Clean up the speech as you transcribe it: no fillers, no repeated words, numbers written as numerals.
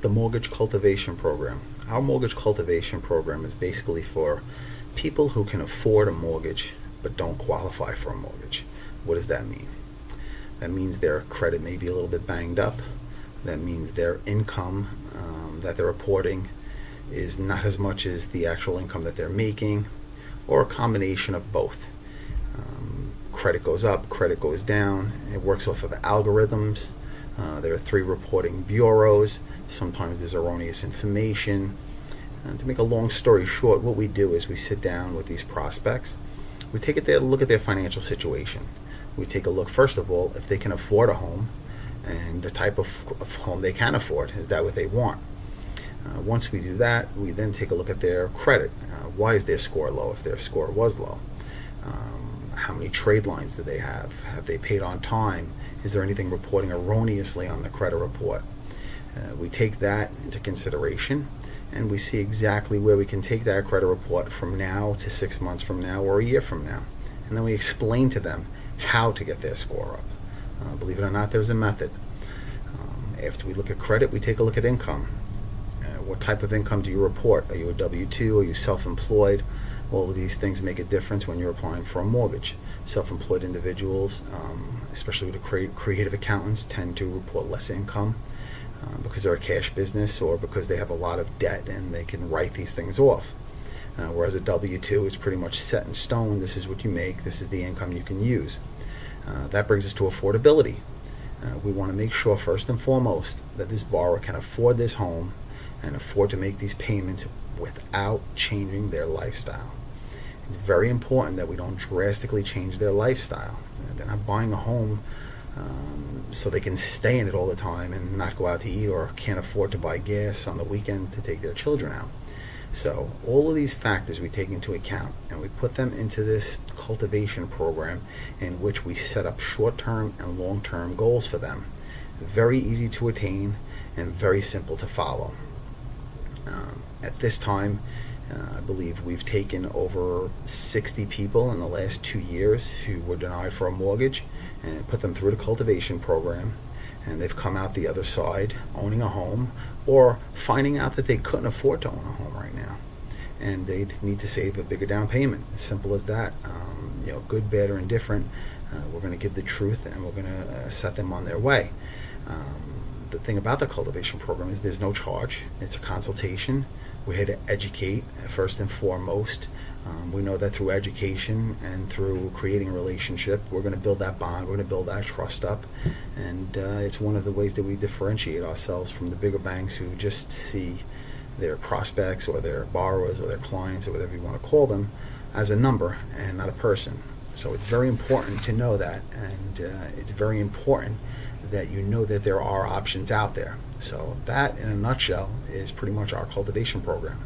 The mortgage cultivation program. Our mortgage cultivation program is basically for people who can afford a mortgage but don't qualify for a mortgage. What does that mean? That means their credit may be a little bit banged up. That means their income that they're reporting is not as much as the actual income that they're making, or a combination of both. Credit goes up, credit goes down. It works off of algorithms. There are 3 reporting bureaus. Sometimes there's erroneous information. To make a long story short, what we do is we sit down with these prospects. We take a look at their financial situation. We take a look, first of all, if they can afford a home and the type of home they can afford. Is that what they want? Once we do that, we then take a look at their credit. Why is their score low if their score was low? How many trade lines do they have? Have they paid on time? Is there anything reporting erroneously on the credit report? We take that into consideration, and we see exactly where we can take that credit report from now to 6 months from now or a year from now. And then we explain to them how to get their score up. Believe it or not, there's a method. After we look at credit, we take a look at income. What type of income do you report? Are you a W-2? Are you self-employed? All of these things make a difference when you're applying for a mortgage. Self-employed individuals, especially with the creative accountants, tend to report less income because they're a cash business or because they have a lot of debt and they can write these things off. Whereas a W-2 is pretty much set in stone. This is what you make. This is the income you can use. That brings us to affordability. We want to make sure, first and foremost, that this borrower can afford this home and afford to make these payments without changing their lifestyle. It's very important that we don't drastically change their lifestyle. They're not buying a home so they can stay in it all the time and not go out to eat, or can't afford to buy gas on the weekends to take their children out. So all of these factors we take into account, and we put them into this cultivation program in which we set up short-term and long-term goals for them. Very easy to attain and very simple to follow. At this time, I believe we've taken over 60 people in the last 2 years who were denied for a mortgage and put them through the cultivation program, and they've come out the other side owning a home, or finding out that they couldn't afford to own a home right now and they need to save a bigger down payment. As simple as that. Good, bad, or indifferent, we're going to give the truth, and we're going to set them on their way. The thing about the cultivation program is there's no charge. It's a consultation. We're here to educate first and foremost. We know that through education and through creating a relationship, we're going to build that bond, we're going to build that trust up, and it's one of the ways that we differentiate ourselves from the bigger banks who just see their prospects or their borrowers or their clients or whatever you want to call them as a number and not a person. So it's very important to know that, and it's very important that you know that there are options out there. So that, in a nutshell, is pretty much our cultivation program.